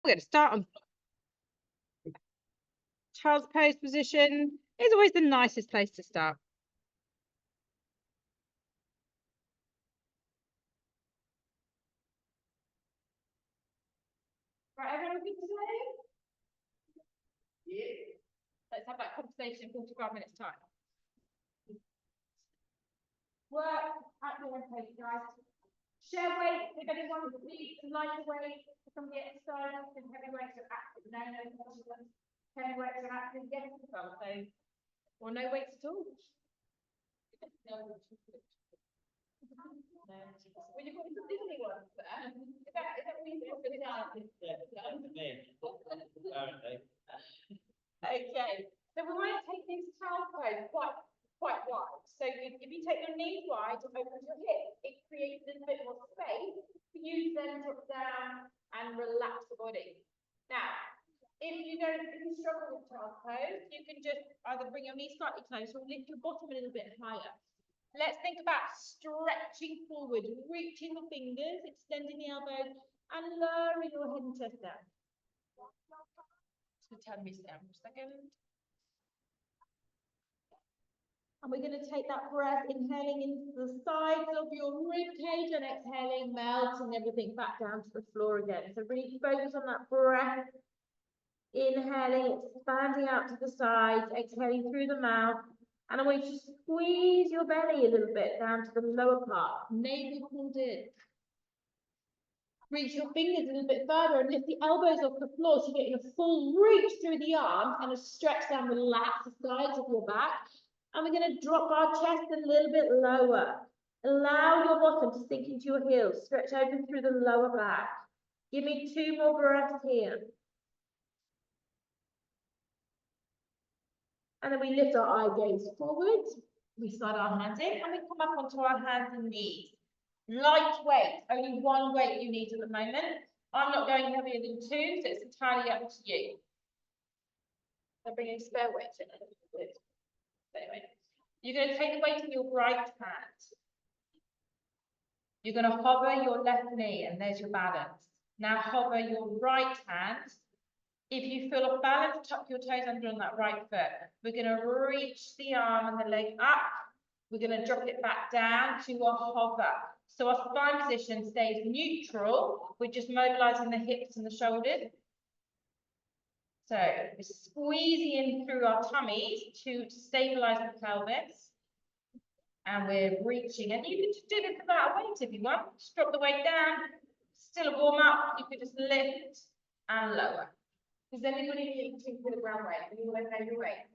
We're going to start on child's pose position. Is always the nicest place to start. Right, everyone ready today? Yeah. Let's have that conversation in 45 minutes time. Work at your own pace, guys. Share weight if anyone needs lighter weight for some of the exercises, and heavy weights are active. No, heavy weights are active, yes, so, or no weights at all. No. Well, you've got some Disney ones there. Is that what you think? Okay, so we want to take this child pose quite wide. So if you take your knees wide and open your hips, it creates a little bit more space for you to then drop down and relax the body. Now, if you struggle with child pose, you can just either bring your knees slightly closer or lift your bottom a little bit higher. Let's think about stretching forward, reaching the fingers, extending the elbows, and lowering your head and chest down. So turn me down for a second. And we're going to take that breath, inhaling into the sides of your rib cage and exhaling, melting everything back down to the floor again. So really focus on that breath. Inhaling, expanding out to the sides, exhaling through the mouth. And I want you to squeeze your belly a little bit down to the lower part. Navel pulled in. Reach your fingers a little bit further and lift the elbows off the floor so you get your full reach through the arms and a stretch down, relax the sides of your back. And we're going to drop our chest a little bit lower. Allow your bottom to sink into your heels. Stretch open through the lower back. Give me 2 more breaths here. And then we lift our eye gaze forward. We slide our hands in and we come up onto our hands and knees. Lightweight, only one weight you need at the moment. I'm not going heavier than 2, so it's entirely up to you. I'm bringing spare weight in a little bit. Anyway, you're going to take the weight in your right hand. You're going to hover your left knee, and there's your balance. Now hover your right hand. If you feel off balance, tuck your toes under on that right foot. We're going to reach the arm and the leg up. We're going to drop it back down to a hover. So our spine position stays neutral. We're just mobilizing the hips and the shoulders. So we're squeezing in through our tummies to stabilize the pelvis. And we're reaching. And you can just do this without a weight if you want. Just drop the weight down. Still a warm up. You can just lift and lower. Does anybody need to put a ground weight? Anyone know your weight?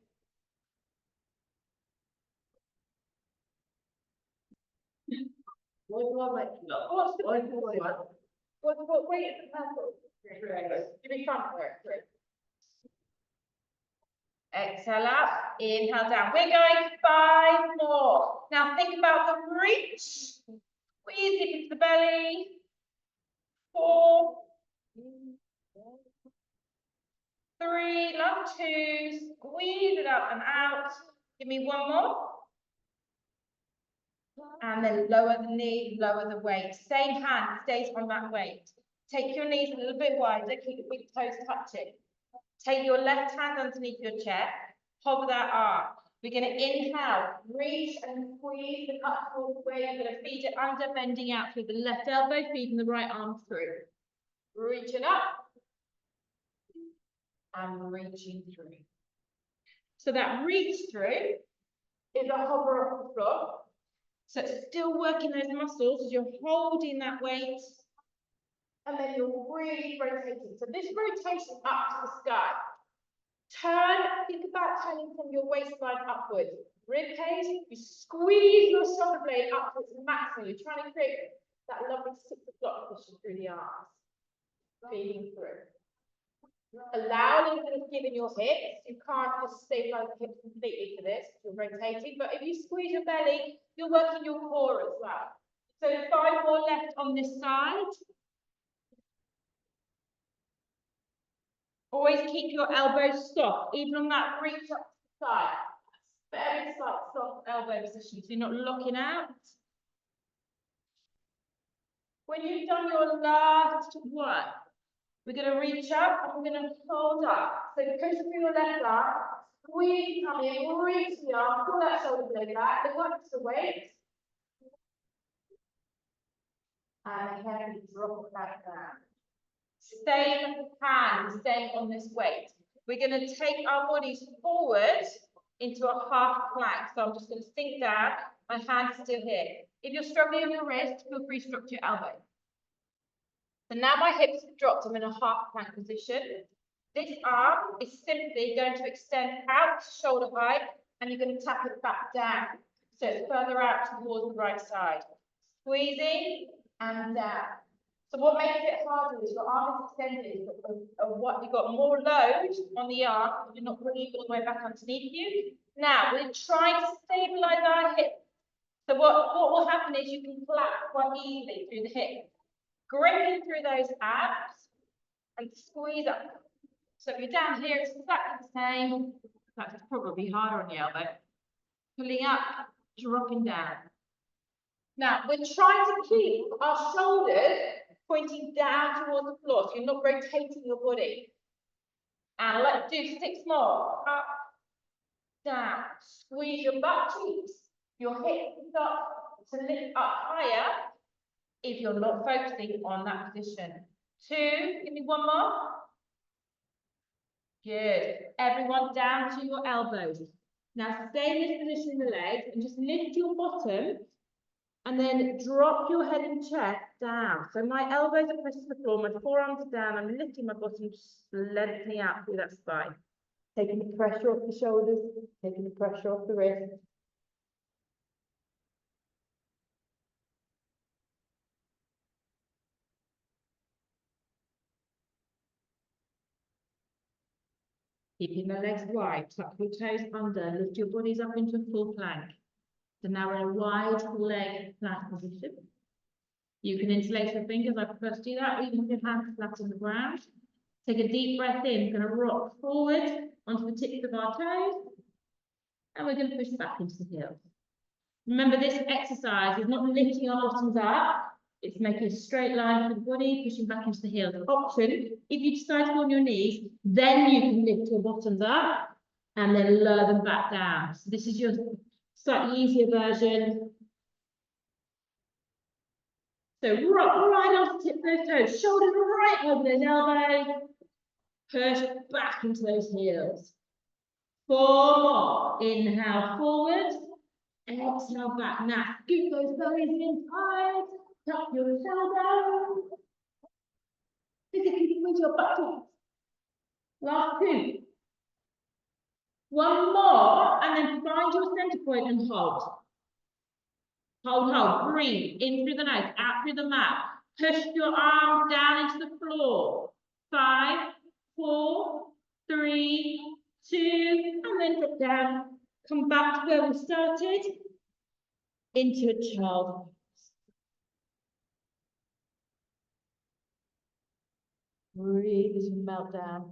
What weight? What's the weight? What weight is the purple? Give me front work. Exhale up, inhale down. We're going 5 more. Now think about the reach. Squeeze it into the belly. 4. 3, last 2, squeeze it up and out. Give me 1 more. And then lower the knee, lower the weight. Same hand stays on that weight. Take your knees a little bit wider, keep your big toes touching. Take your left hand underneath your chest, hover that arm. We're going to inhale, reach and squeeze the cup towards the way. You're going to feed it under, bending out through the left elbow, feeding the right arm through. Reaching up. And reaching through. So that reach through is a hover off the floor. So it's still working those muscles as you're holding that weight. And then you're really rotating. So this rotation up to the sky. Think about turning from your waistline upwards. Rib cage, you squeeze your shoulder blade up to its maximum. You're trying to create that lovely 6 o'clock position through the arms. Feeding through. Allow a little bit of give in your hips. You can't just stabilize the hips completely for this. You're rotating. But if you squeeze your belly, you're working your core as well. So 5 more left on this side. Always keep your elbows soft, even on that reach up to the side. Very soft elbow position, so you're not locking out. When you've done your last one, We're going to reach up and we're going to hold up. So push through your left arm, squeeze, come in, reach the arm, pull that shoulder blade back, look up to the weight. And heavily drop it back down. Same hand, staying on this weight. We're going to take our bodies forward into a half plank. So I'm just going to sink down, my hand's still here. If you're struggling on your wrist, feel free to drop your elbow. So now my hips have dropped, I'm in a half plank position. This arm is simply going to extend out to shoulder height, and you're going to tap it back down. So it's further out towards the right side. Squeezing and down. So what makes it harder is your arm is extended, of what you've got more load on the arm, you're not bringing it all the way back underneath you. Now we're trying to stabilize our hip. So what will happen is you can clap quite easily through the hip, gripping through those abs and squeeze up. So if you're down here, it's exactly the same. In fact, it's probably harder on the elbow. Pulling up, dropping down. Now we're trying to keep our shoulders pointing down towards the floor, so you're not rotating your body. And let's do 6 more. Up, down. Squeeze your butt cheeks. Your hips start to lift up higher if you're not focusing on that position. 2, give me 1 more. Good. Everyone down to your elbows. Now stay in this position in the legs and just lift your bottom and then drop your head and chest down. So my elbows are pressed to the floor, my forearms are down, I'm lifting my bottom, just lengthening out through that spine. Taking the pressure off the shoulders, taking the pressure off the wrist. Keeping the legs wide, tuck your toes under, lift your bodies up into a full plank. So now we're in a wide leg plank position. You can interlace your fingers, I prefer to do that, or you can have your hands flat on the ground. Take a deep breath in, we're going to rock forward onto the tips of our toes, and we're going to push back into the heels. Remember, this exercise is not lifting our bottoms up, it's making a straight line for the body, pushing back into the heels. Option, if you decide to go on your knees, then you can lift your bottoms up and then lower them back down. So this is your slightly easier version. So rock right off the tip of those toes, shoulders right over those elbows, push back into those heels. 4 more, inhale forward, exhale back. Now scoop those bellies in tight, tuck your tailbone, physically squeeze your butt cheeks. Last 2. 1 more, and then find your center point and hold. Hold, breathe, in through the nose, out through the mouth. Push your arms down into the floor. 5, 4, 3, 2, and then drop down. Come back to where we started, into a child. Breathe as you melt down.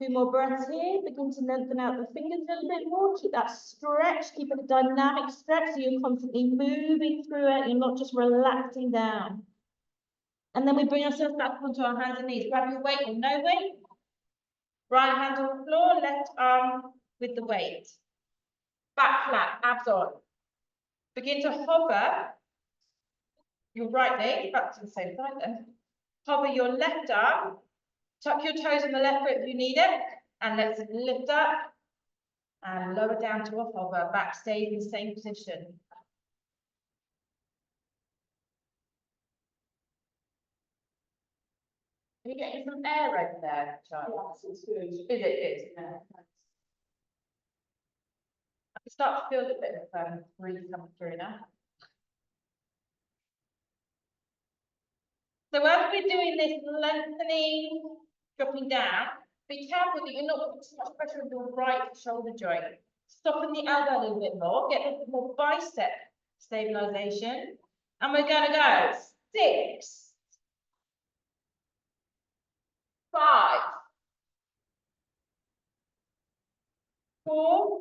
Two more breaths here. Begin to lengthen out the fingers a little bit more. Keep that stretch. Keep it a dynamic stretch so you're constantly moving through it. You're not just relaxing down. And then we bring ourselves back onto our hands and knees. Grab your weight or no weight. Right hand on the floor, left arm with the weight. Back flat, abs on. Begin to hover your right leg, back to the same side then. Hover your left arm. Tuck your toes on the left foot if you need it. And let's lift up and lower down to a hover. Back stays in the same position. Are you getting some air over there, Charlie? Yes, it's good. Is it good? Yeah. I can start to feel a bit of breeze coming through now. So as we're doing this lengthening, dropping down, be careful that you're not putting too much pressure on your right shoulder joint. Soften the elbow a little bit more, get a bit more bicep stabilization. And we're going to go 6, 5, 4,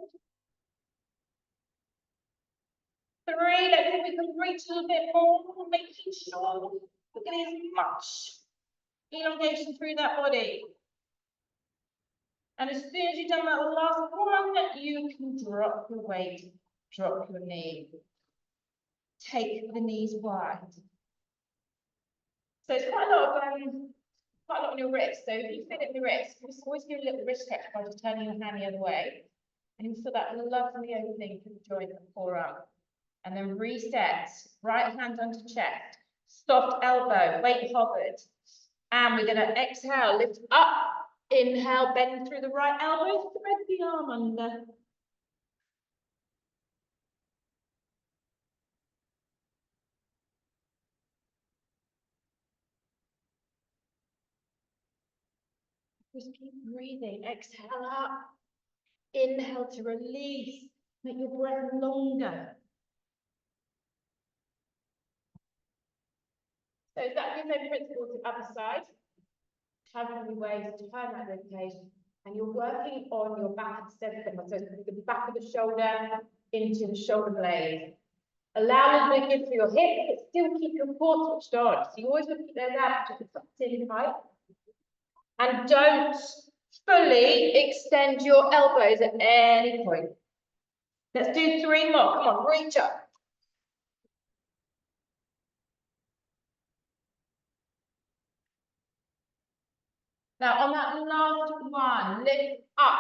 3, let's see if we can reach a little bit more, making sure we're getting as much elongation through that body. And as soon as you've done that last one, you can drop your weight, drop your knee. Take the knees wide. So it's quite a lot on your wrist. So if you feel it in the wrist, just always do a little wrist stretch by just turning your hand the other way. And you feel that lovely opening for the joint and forearm. And then reset, right hand onto chest, soft elbow, weight hovered. And we're gonna exhale, lift up, inhale, bend through the right elbow, thread the arm under. Just keep breathing, exhale up, inhale to release, make your breath longer. So exactly the same principle to the other side. Have many ways to turn that ribcage, and you're working on your back extensor, so the back of the shoulder into the shoulder blade. Allow a little bit of give for your hip, but still keep your core switched on. So you always want to keep those abs tucked in tight. And don't fully extend your elbows at any point. Let's do 3 more. Come on, reach up. Now on that last one, lift up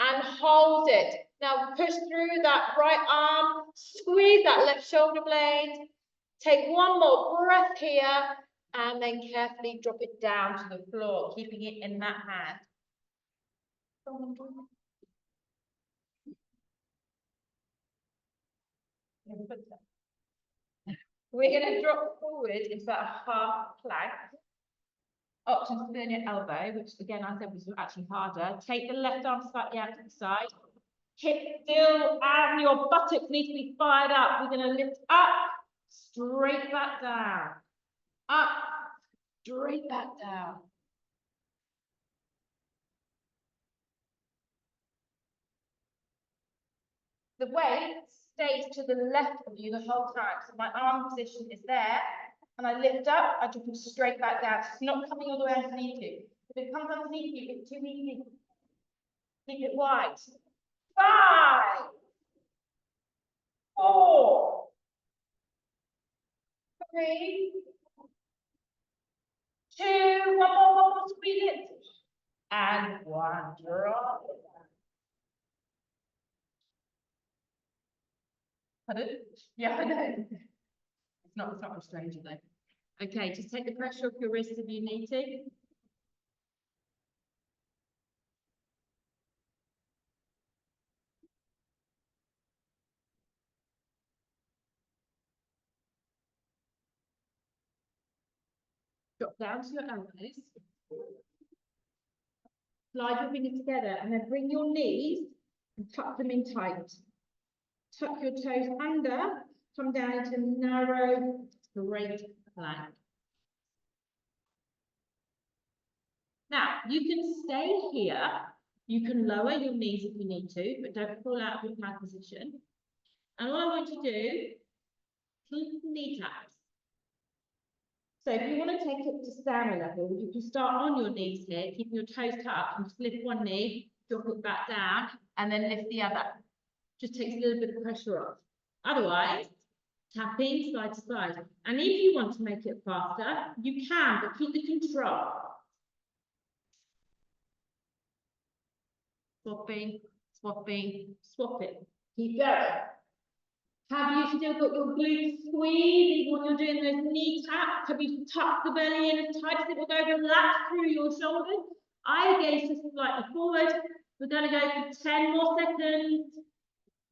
and hold it. Now push through that right arm, squeeze that left shoulder blade. Take one more breath here and then carefully drop it down to the floor, keeping it in that hand. We're going to drop forward into that half plank. Option to turn your elbow, which again I said was actually harder. Take the left arm slightly out to the side. Hip still, and your buttocks need to be fired up. We're going to lift up, straight back down. Up, straight back down. The weight stays to the left of you the whole time. So my arm position is there, and I lift up, I drop it straight back down. It's not coming all the way underneath you. If it comes underneath you, it's too easy. Keep it wide. 5, 4, 3, 2, one more, squeeze it. And 1, drop it down. Pardon? Yeah, I know. It's not much stranger though. Okay, just take the pressure off your wrist if you need to. Drop down to your elbows. Slide your fingers together and then bring your knees and tuck them in tight. Tuck your toes under, come down into narrow, straight plank. Now, you can stay here. You can lower your knees if you need to, but don't fall out of your plank position. And all I want you to do, keep the knee taps. So if you want to take it to standing level, you can start on your knees here, keeping your toes tucked, and just lift one knee, drop it back down, and then lift the other. Just takes a little bit of pressure off. Otherwise, tapping side to side. And if you want to make it faster, you can, but keep the control. Swapping, swapping, swapping. Keep going. Have you still got your glutes squeezed even when you're doing those knee taps? Have you tucked the belly in as tight as it will go relax through your shoulders? Eye gaze just slightly forward. We're going to go for 10 more seconds.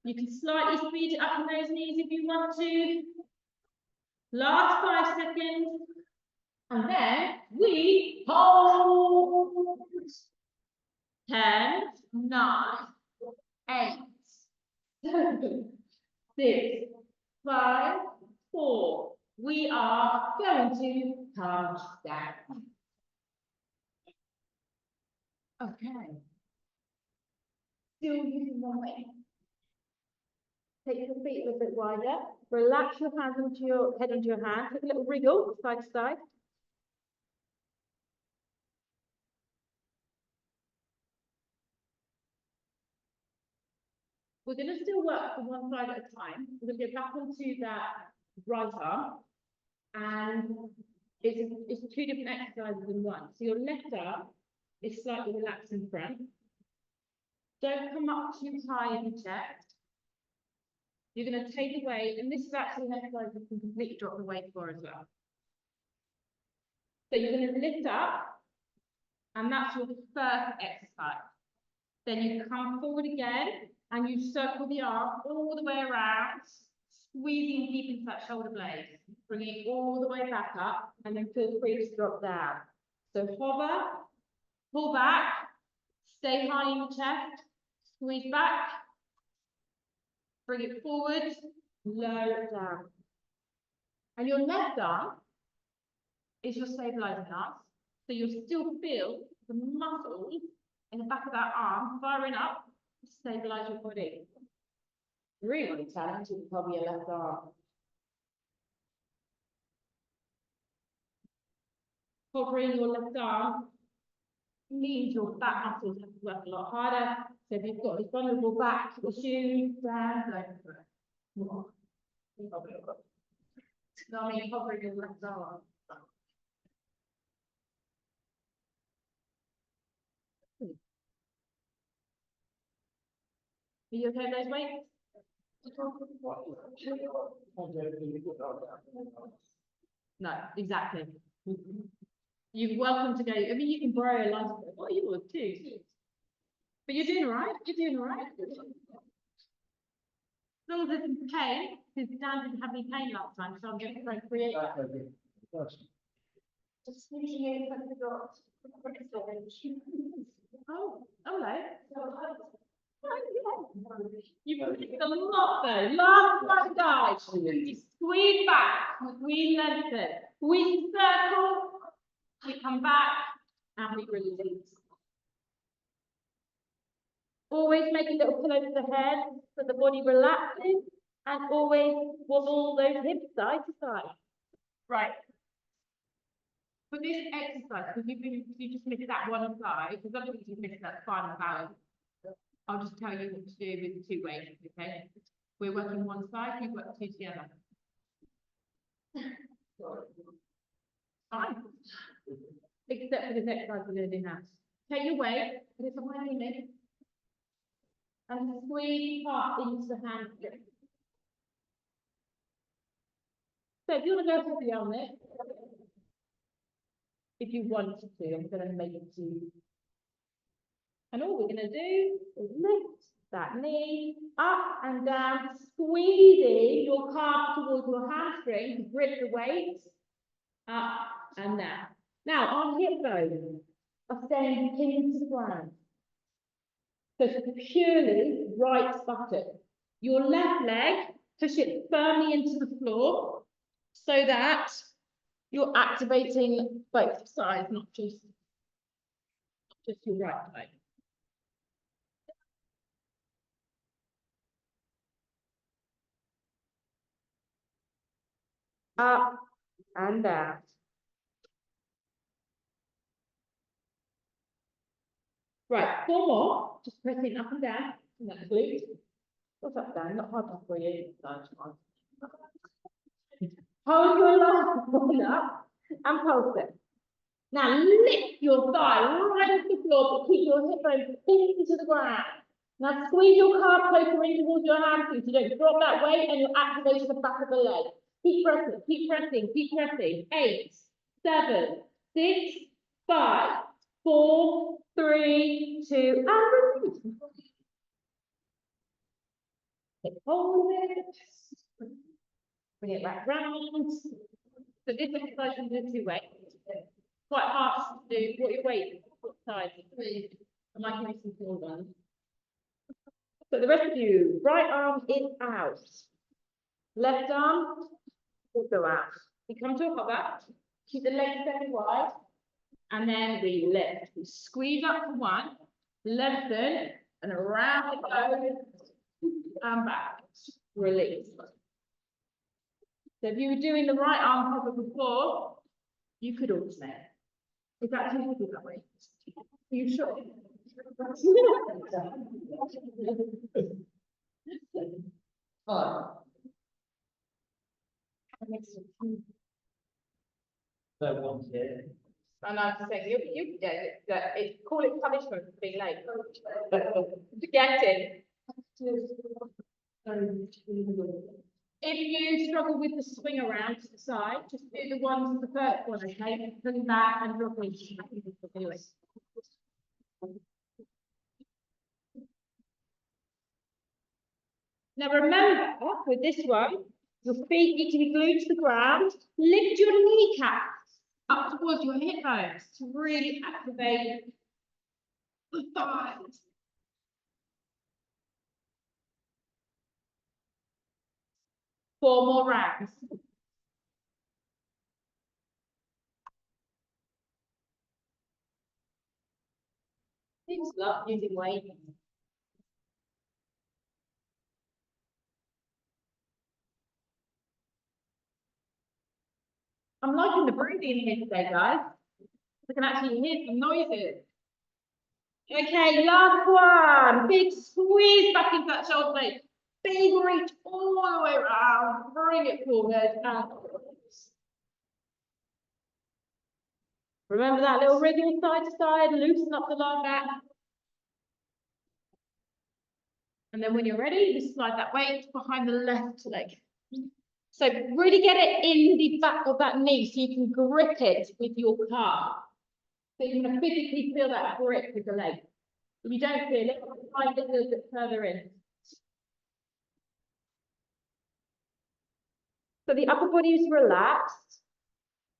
You can slightly speed it up on those knees if you want to. Last 5 seconds. And then we hold. 10, 9, 8, 7, 6, 5, 4. We are going to come down. Okay. Still using one weight. Take your feet a little bit wider. Relax your hands into your head into your hand. Take a little wriggle side to side. We're going to still work from one side at a time. We're going to go back onto that right arm. And it's two different exercises in one. So your left arm is slightly relaxed in front. Don't come up too high in the chest. You're going to take the weight, and this is actually an exercise you can completely drop the weight for as well. So you're going to lift up, and that's your first exercise. Then you come forward again, and you circle the arm all the way around, squeezing deep into that shoulder blade, bringing it all the way back up, and then feel free to drop down. So hover, pull back, stay high in the chest, squeeze back, bring it forward, lower it down. And your left arm is your stabilizing arm. So you'll still feel the muscles in the back of that arm firing up to stabilize your body. Really talented, probably your left arm. Hovering your left arm means your back muscles have to work a lot harder. So if you've got this vulnerable back issue, down, go for it. I mean, hovering your left arm. Are you okay with those weights? No, exactly. You're welcome to go. I mean, you can borrow a license. Oh, you would too. But you're doing all right. You're doing all right. As long as there's some pain, because Dan didn't have any pain last time, so I'm going to try and create that. Just finishing in front of the door. Oh, hello. You've moved a lot though. Last one, guys. We squeeze back, we lengthen, we circle, we come back, and we release. Always make a little pillow to the head so the body relaxes, and always wobble those hips side to side. Right. For this exercise, because you just missed that one side, because otherwise you missed that final balance. I'll just tell you what to do with the two weights, okay? We're working one side, you work two together. Fine. Except for this exercise we're going to do now. Take your weight, put it behind your knee, and squeeze up into the hand grip. So if you want to go heavy on it, if you wanted to, I'm going to make it to you. And all we're going to do is lift that knee up and down, squeezing your calf towards your hamstring to grip the weight, up and down. Now, our hip bones are staying pinned to the ground. So it's purely right buttock. Your left leg, push it firmly into the floor so that you're activating both sides, not just your right side. Up and down. Right, 4 more. Just pressing up and down. And that's glute. What's up, Dan? Not hard enough for you. Hold your last one up and pulse it. Now lift your thigh right off the floor, but keep your hip bone pinned to the ground. Now squeeze your calf closer in towards your hamstring so you don't drop that weight and you're activating the back of the leg. Keep pressing, keep pressing, keep pressing. 8, 7, 6, 5, 4, 3, 2, and release. Hold it. Bring it back round. So this exercise is in 2 ways. Quite hard to do. What your weight? What size? I might give you some small ones. So the rest of you, right arm in out. Left arm also out. We come to a hover. Keep the legs very wide. And then we lift. We squeeze up to 1. Lengthen. and around it goes, and back, release. So if you were doing the right arm cover before, you could alternate. Is that how you do that way? Are you sure? Don't want it. And I'm saying, call it punishment for being late. Forget it. If you struggle with the swing around to the side, just do the first one, okay? Pulling back and dropping. Anyway. Now remember, with this one, your feet need to be glued to the ground. Lift your kneecaps up towards your hip bones to really activate the thighs. Four more rounds. Things love using weight. I'm liking the breathing here today, guys. I can actually hear some noises. Okay, last one. Big squeeze back into that shoulder blade. Big reach all the way around. Bring it forward and forwards. Remember that little wriggle side to side, loosen up the lower back. And then when you're ready, you slide that weight behind the left leg. So really get it in the back of that knee so you can grip it with your calf. So you're going to physically feel that grip with the leg. If you don't feel it, slide it a little bit further in. So the upper body is relaxed.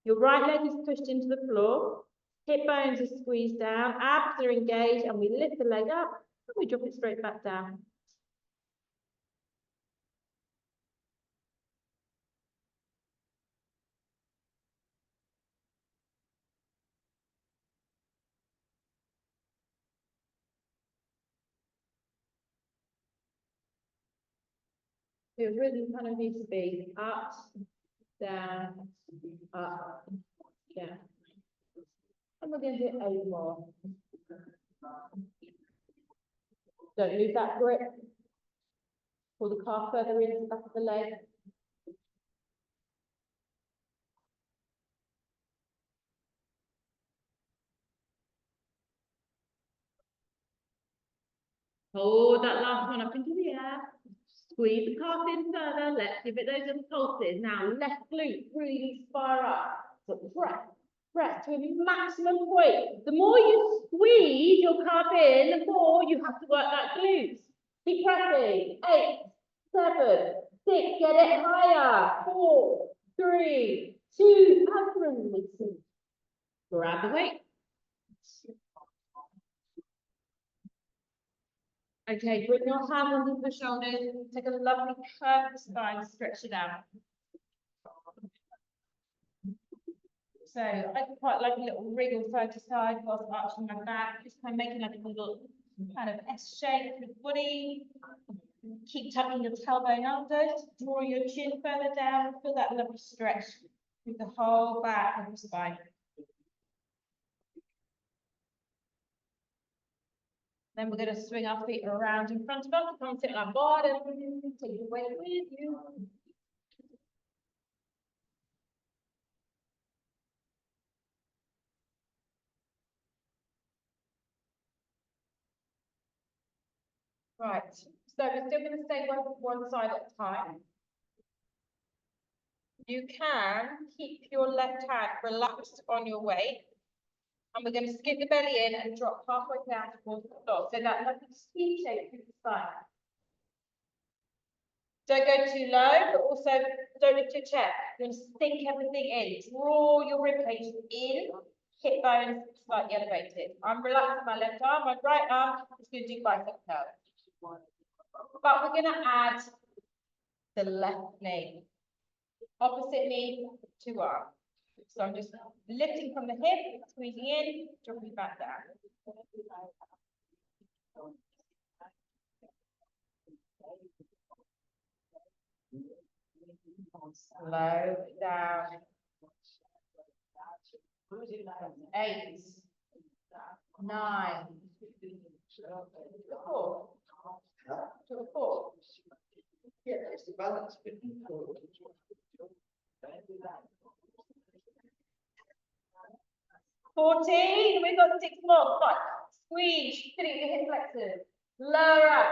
Your right leg is pushed into the floor. Hip bones are squeezed down. Abs are engaged. And we lift the leg up. And we drop it straight back down. It really kind of needs to be up, down, up, down. And we're going to do 8 more. Don't lose that grip. Pull the calf further into the back of the leg. Hold that last one up into the air. Squeeze the calf in further. Let's give it those little pulses. Now, left glute, really fire up. So press to a maximum point. The more you squeeze your calf in, the more you have to work that glute. Keep pressing. 8, 7, 6. Get it higher. 4, 3, 2, and release. Grab the weight. Okay, bring your hand under the shoulders, take a lovely curve of the spine, stretch it out. So I quite like a little wriggle side to side whilst arching my back, just kind of making like a little kind of S shape with the body. Keep tucking your tailbone under, draw your chin further down, feel that lovely stretch with the whole back of the spine. Then we're going to swing our feet around in front of us. Come and sit on our bottom. Take your weight with you. Right. So we're still going to stay one side at a time. You can keep your left hand relaxed on your weight. And we're going to skip the belly in and drop halfway down towards the floor. So that lovely ski shape through the spine. Don't go too low, but also don't lift your chest. You're going to sink everything in. Draw your ribcage in, hip bones slightly elevated. I'm relaxing my left arm, my right arm is going to do bicep curls. But we're going to add the left knee. Opposite knee, 2 arms. So I'm just lifting from the hip, squeezing in, dropping back down. Slow it down. 8, 9, 4. To the 4. Yeah, it's the balance. 14, we've got 6 more. Come on. Squeeze, putting the hip flexors. Lower up.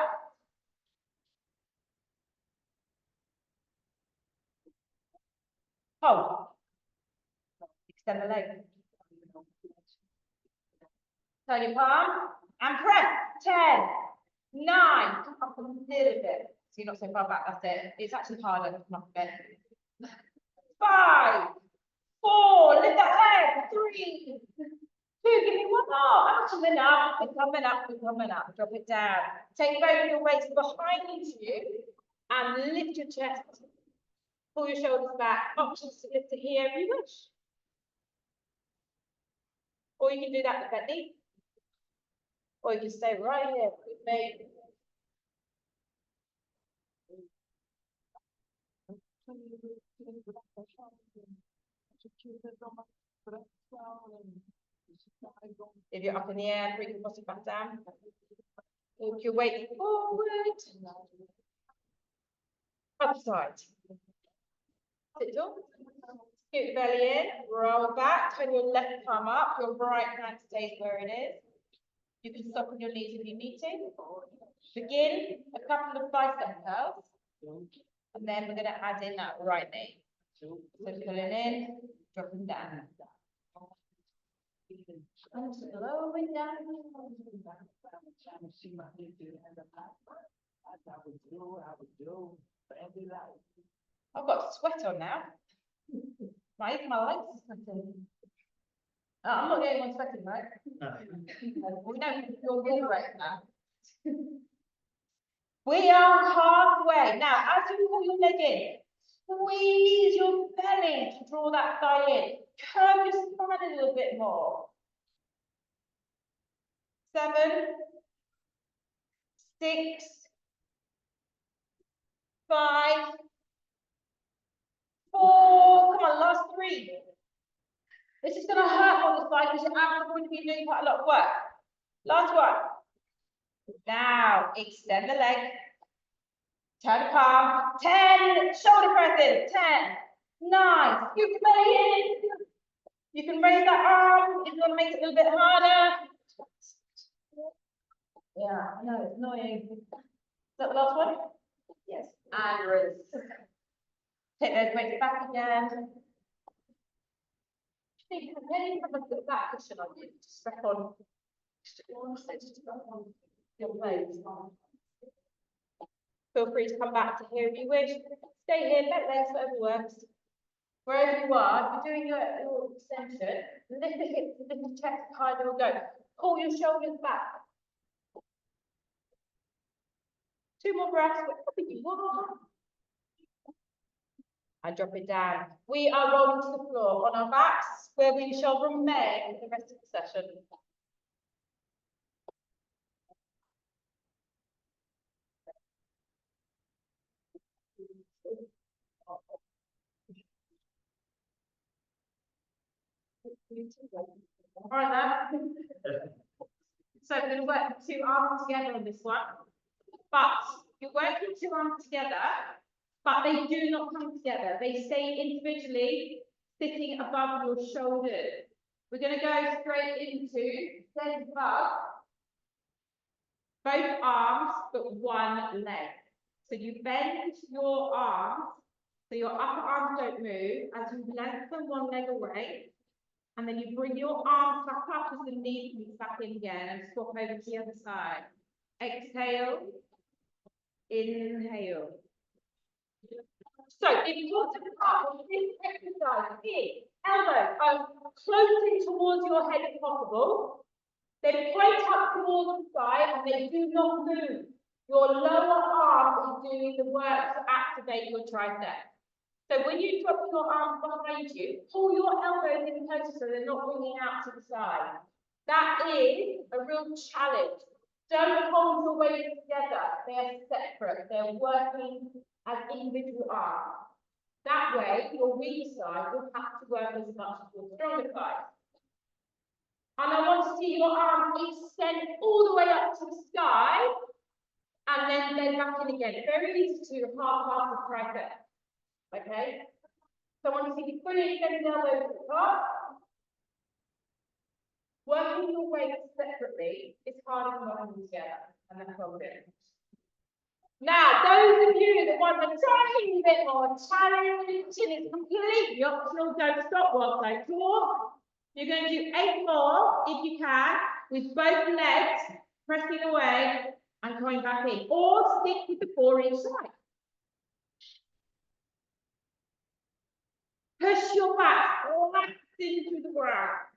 Hold. Extend the leg. Turn your palm and press. 10, 9, come up a little bit. So you're not so far back, that's it. It's actually harder to come up a bit. 5, 4, lift that leg. 3, 2, give me one more. I'm coming up, we're coming up, we're coming up. Drop it down. Take both your weights behind you and lift your chest. Pull your shoulders back. Options to lift it here if you wish. Or you can do that with that knee. Or you can stay right here with me. If you're up in the air, bring your body back down. Walk your weight forward. Other side. Sit tall. Scoot the belly in, roll back, turn your left palm up, your right hand stays where it is. You can stop on your knees if you need to. Begin a couple of bicep curls, and then we're going to add in that right knee. So pulling in, dropping down. And slowing down. I've got sweat on now. My legs are sweating. Oh, I'm not the only one sweating, right? We know you're really right now. We are halfway. Now, as you pull your leg in, squeeze your belly to draw that thigh in. Curve your spine a little bit more. 7, 6, 5, 4. Come on, last 3. This is going to hurt on the side because your abs are going to be doing quite a lot of work. Last one. Now, extend the leg. Turn the palm. 10. Shoulder presses. 10. 9. Scoot the belly in. You can raise that arm. It's going to make it a little bit harder. Yeah, I know, it's annoying. Is that the last one? Yes. And release. Take those weights back again. Then you have a good back cushion on you. Just strap on your legs. Feel free to come back to here if you wish. Stay here, bent legs, whatever works. Wherever you are, if you're doing your extension, lift the hips, lift the chest, higher will go. Pull your shoulders back. 2 more breaths, whatever you want. And drop it down. We are rolling to the floor on our backs, where we shall remain for the rest of the session. All right, now. So we're going to work 2 arms together on this one. But you're working 2 arms together, but they do not come together. They stay individually, sitting above your shoulders. We're going to go straight into dead bug. Both arms, but one leg. So you bend your arms, so your upper arms don't move, as you lengthen one leg away. And then you bring your arms back up as the knee comes back in again and swap over to the other side. Exhale. Inhale. So if you want to start with this exercise here, elbows are closing towards your head if possible. They point up towards the side and they do not move. Your lower arm is doing the work to activate your tricep. So when you drop your arms behind you, pull your elbows in closer so they're not ringing out to the side. That is a real challenge. Don't hold your weight together. They are separate. They're working as individual arms. That way, your weaker side will have to work as much as your stronger side. And I want to see your arms extend all the way up to the sky, and then back in again. Very easy to half the tricep. Okay? So I want to see you fully extend the elbows to the top. Working your weight separately is harder than working them together, and that's what we're doing. Now, those of you that want a tiny bit more challenging, it's completely optional. Don't stop whilst I talk. You're going to do 8 more, if you can, with both legs pressing away and coming back in, or stick with the 4 each side. Push your back flat into the ground.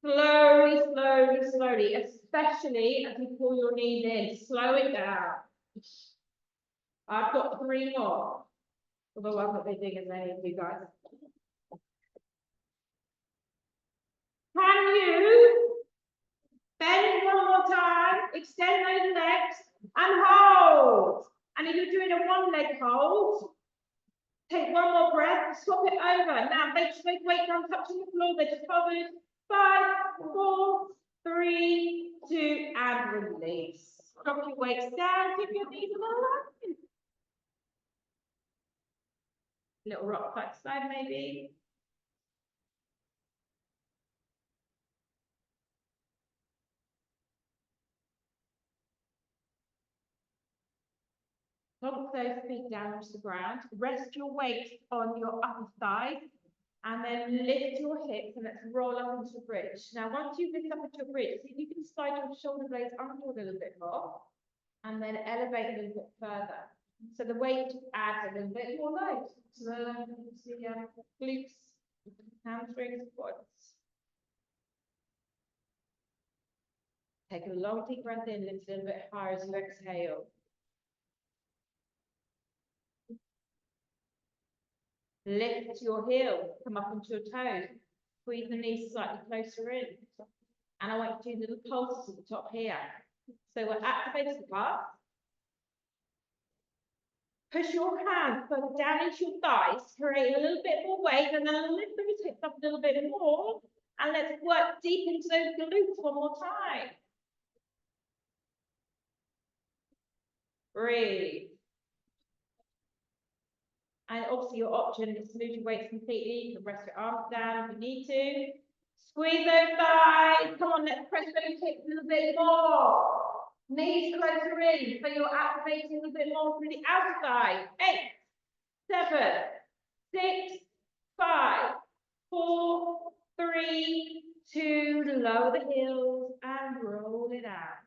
Slowly, slowly, slowly, especially as you pull your knees in. Slow it down. I've got 3 more, although I'm not big as any of you guys. Can you bend one more time, extend those legs, and hold? And if you're doing a 1-leg hold, take 1 more breath, swap it over. Now, make sure the weight down touching the floor. They're just covered. 5, 4, 3, 2, and release. Drop your weights down, keep your knees a little open. Little rock backside, maybe. Plonk those feet down to the ground. Rest your weight on your upper thigh. And then lift your hips and let's roll up into a bridge. Now, once you lift up into a bridge, see if you can slide your shoulder blades onward a little bit more and then elevate a little bit further. So the weight adds a little bit more load to the glutes, hamstrings, quads. Take a long deep breath in, lift a little bit higher as you exhale. Lift your heel, come up onto your toes, squeeze the knees slightly closer in. And I want you to do little pulses at the top here. So we're activating the bar. Push your hands further down into your thighs, create a little bit more weight, and then lift those hips up a little bit more. And let's work deep into those glutes one more time. Breathe. And obviously your option is to move your weights completely. You can rest your arms down if you need to. Squeeze those thighs. Come on, let's press those hips a little bit more. Knees closer in, so you're activating a little bit more through the outer thigh. 8, 7, 6, 5, 4, 3, 2. Lower the heels and roll it out.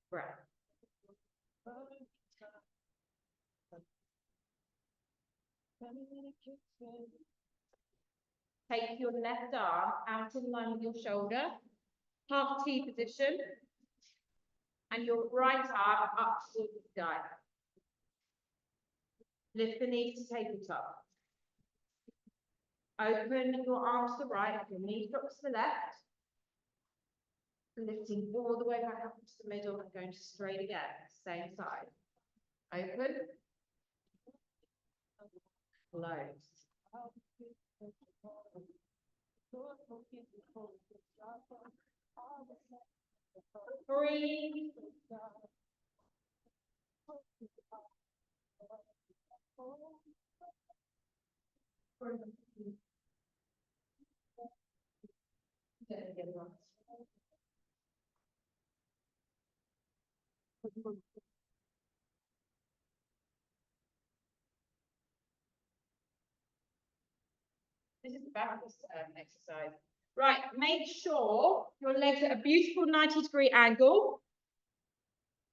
Breath. Take your left arm out in line with your shoulder, half T position, and your right arm up towards the sky. Lift the knees to tabletop. Open your arms to the right, your knees drop to the left. Lifting all the way back up to the middle and going straight again, same side. Open. Close. Breathe. This is the balance exercise. Right, make sure your legs are at a beautiful 90-degree angle.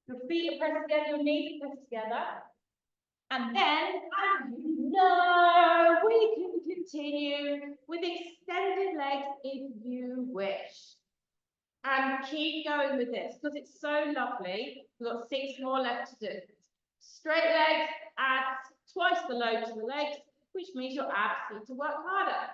Your feet are pressed together, your knees are pressed together. And then, as you know, we can continue with extended legs if you wish. And keep going with this because it's so lovely. We've got 6 more left to do. Straight legs adds twice the load to the legs, which means your abs need to work harder.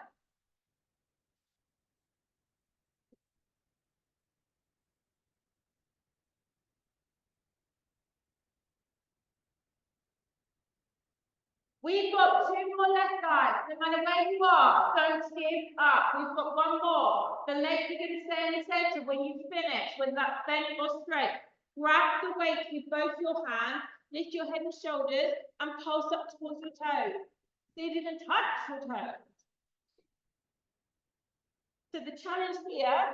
We've got 2 more left, guys. No matter where you are, don't give up. We've got 1 more. The legs are going to stay in the center when you finish, whether that's bent or straight. Grab the weight with both your hands, lift your head and shoulders, and pulse up towards your toes. See if you can touch your toes. So the challenge here,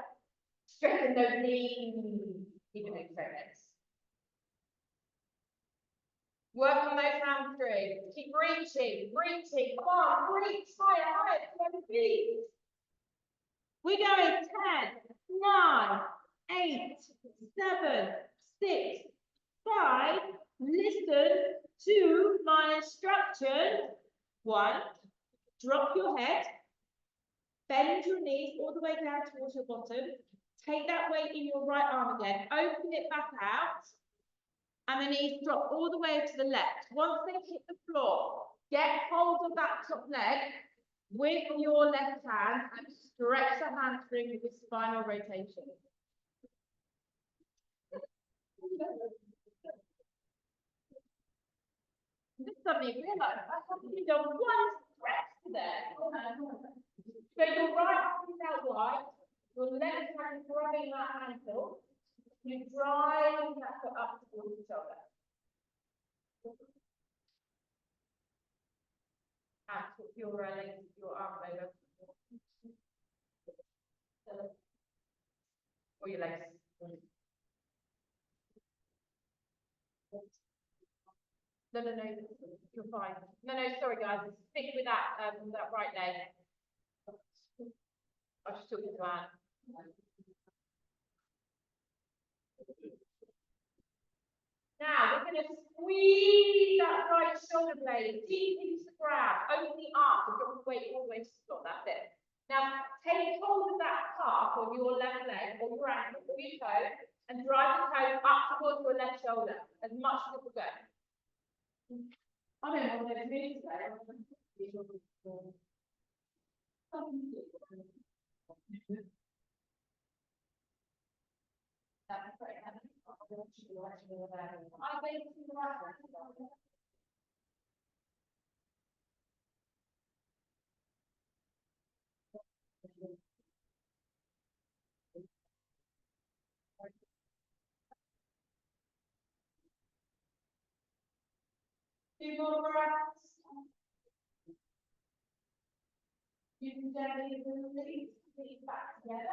straighten those knees, even those legs. Work on those hamstrings. Keep reaching, reaching. Come on, reach higher, higher. Please. We're going 10, 9, 8, 7, 6, 5. Listen to my instruction. 1. Drop your head. Bend your knees all the way down towards your bottom. Take that weight in your right arm again. Open it back out. And the knees drop all the way to the left. Once they hit the floor, get hold of that top leg with your left hand and stretch the hamstring with spinal rotation. Just suddenly realised I haven't done 1 stretch today. So your right hand is out wide, your left hand grabbing that ankle. You drive that foot up towards each other. And put your legs, your arm over. Or your legs. No, you're fine. No, sorry guys, stick with that that right leg. I just took it to Anne. Now we're going to squeeze that right shoulder blade deep into the ground, open the arm, and drop the weight all the way to the floor. That's it. Now take hold of that calf of your left leg or your ankle or your toe and drive the toe up towards your left shoulder as much as it will go. I don't know what it means though. That's great. Two more breaths. You can gently release the back together.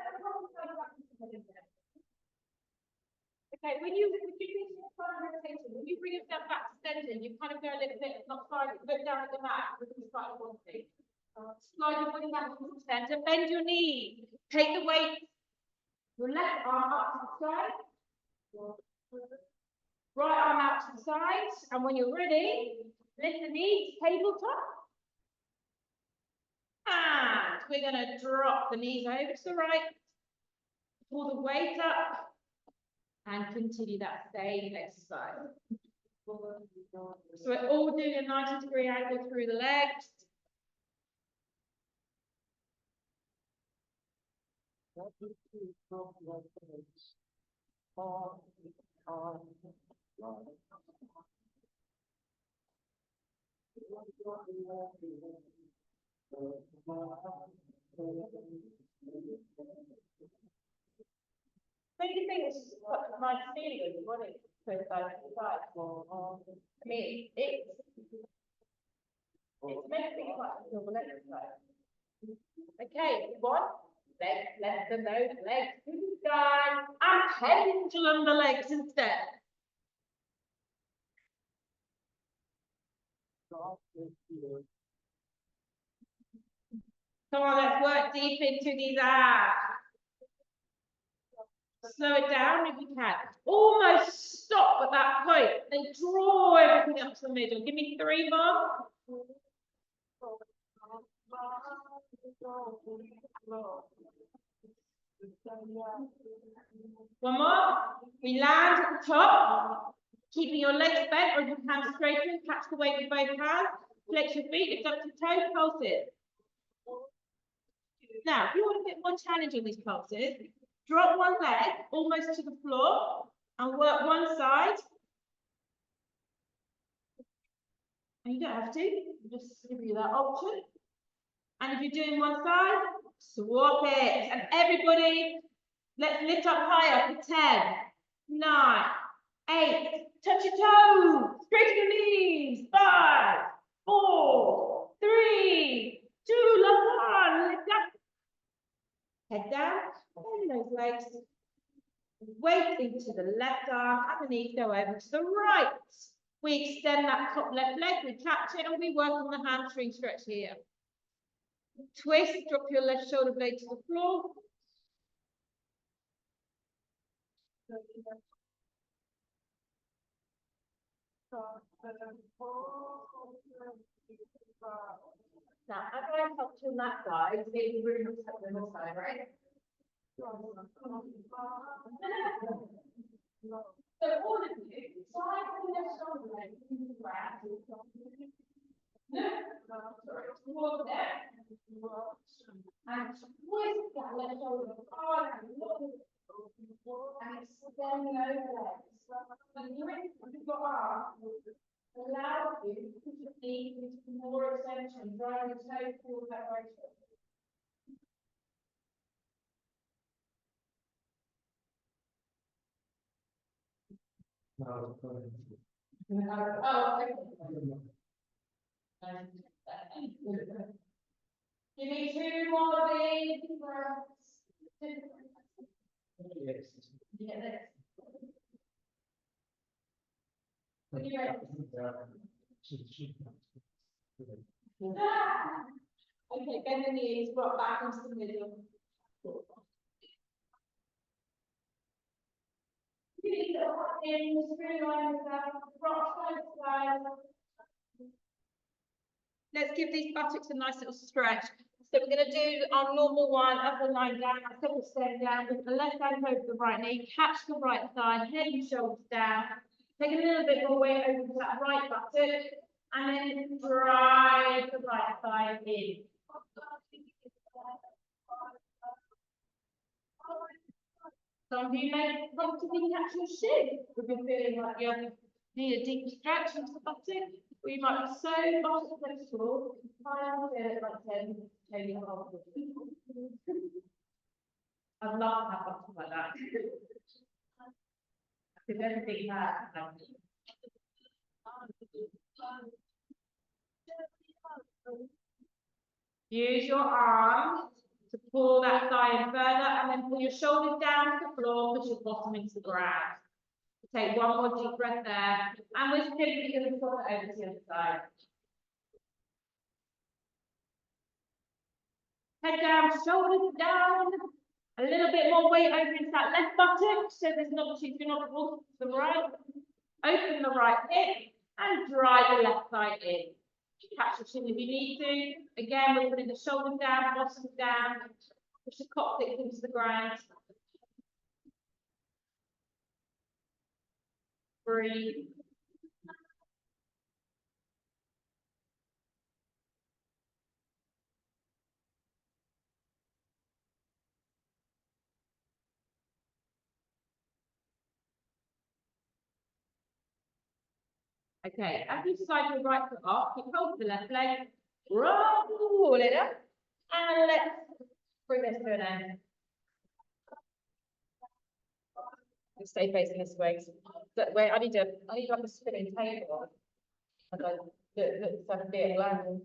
Okay, when you finish your front rotation, when you bring yourself back to center, you kind of go a little bit, not slide, look down at the mat, with the slightly wanting. Slide your body back to the center, bend your knee, take the weight, your left arm up to the side, right arm out to the side, and when you're ready, lift the knees, tabletop. And we're going to drop the knees over to the right, pull the weight up, and continue that same exercise. So we're all doing a 90-degree angle through the legs. Don't you think this is quite a nice feeling when your body goes side to side? I mean, it's meant to be quite a normal exercise. Okay, one, legs, left and those legs to the side, and pendulum the legs instead. Come on, let's work deep into these abs. Slow it down if you can. Almost stop at that point. Then draw everything up to the middle. Give me 3 more. One more. We land at the top, keeping your legs bent or your hands straightened. Catch the weight with both hands. Flex your feet, lift up to toe, pulse it. Now, if you want a bit more challenge on these pulses, drop one leg almost to the floor and work one side. And you don't have to, just give you that option. And if you're doing one side, swap it. And everybody, let's lift up higher for 10, 9, 8, touch your toes, straighten your knees, 5, 4, 3, 2, last one, lift up. Head down, bend those legs. Weight into the left arm, underneath, go over to the right. We extend that top left leg, we catch it, and we work on the hamstring stretch here. Twist, drop your left shoulder blade to the floor. Now, as I helped you on that side, maybe we're going to step on the side, right? So all of you, try the left shoulder blade to the ground. No, sorry, towards there. And twist that left shoulder hard and extend the overlegs. And you've got arms, allow you to push your feet into more extension, driving your toes towards that right shoulder. Oh, okay. Give me 2 more big breaths. Yes. Yeah, this. You ready? Okay, bend the knees, rock back into the middle. You need to rock in, streamline yourself, rock side to side. Let's give these buttocks a nice little stretch. So we're going to do our normal one, upper line down, double step down with the left hand over the right knee, catch the right thigh, head and shoulders down. Take a little bit more weight over to that right buttock, and then drive the right thigh in. Some of you may comfortably catch your shin if you're feeling like you need a deep stretch into the buttock. Or you might be so buttock flexible, try and feel it like 10, maybe a half. I'd love to have buttock like that. Because everything has. Use your arms to pull that thigh in further, and then pull your shoulders down to the floor, push your bottom into the ground. Take one more deep breath there, and we're simply going to flip it over to the other side. Head down, shoulders down. A little bit more weight over into that left buttock, so there's an opportunity not to pull to the right. Open the right hip, and drive the left thigh in. Catch your chin if you need to. Again, we're putting the shoulders down, bottom down. Push the coccyx into the ground. Breathe. Okay, as you slide your right foot off, keep hold of the left leg, roll it up, and let's bring this to an end. Stay facing this way. But wait, I need like a spinning table. And then look, so I can be at London.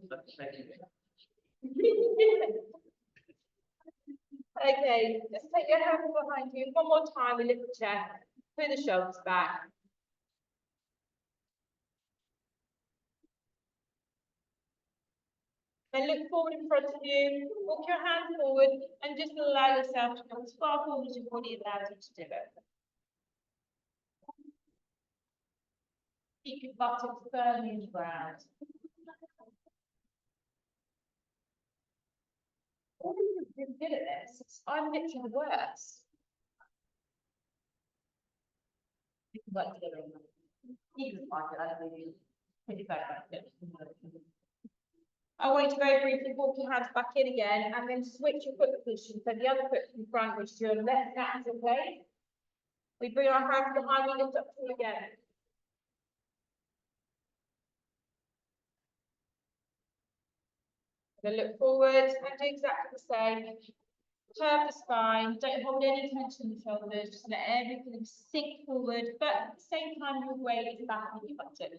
Okay, let's take your hands behind you. One more time, we lift the chest, put the shoulders back. Then look forward in front of you, walk your hand forward, and just allow yourself to come as far forward as your body allows you to do it. Keep your buttocks firmly in the ground. All of you are really good at this. I'm literally the worst. You can work together on that. You can find it, I don't really. Put it back. I want you to very briefly walk your hands back in again and then switch your foot position. So the other foot in front, which is your left hand, okay? We bring our hands behind, we lift up tall again. Then look forward and do exactly the same. Curve the spine, don't hold any tension in the shoulders, just let everything sink forward, but at the same time your weight is back on your buttock.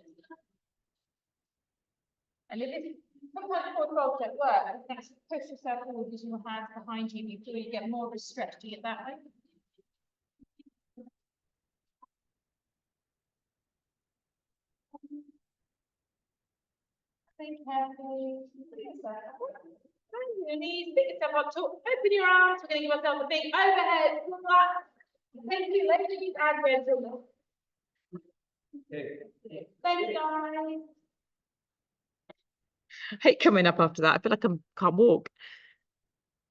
And if it's sometimes core rolls don't work, you can actually push yourself forward using your hands behind you, you feel you get more of a stretch to get that way. Think carefully. Your knees, pick yourself up, open your arms. We're going to give ourselves a big overhead squat. Thank you. Let's do these adverts. Okay. Thanks, guys. I hate coming up after that. I feel like I can't walk.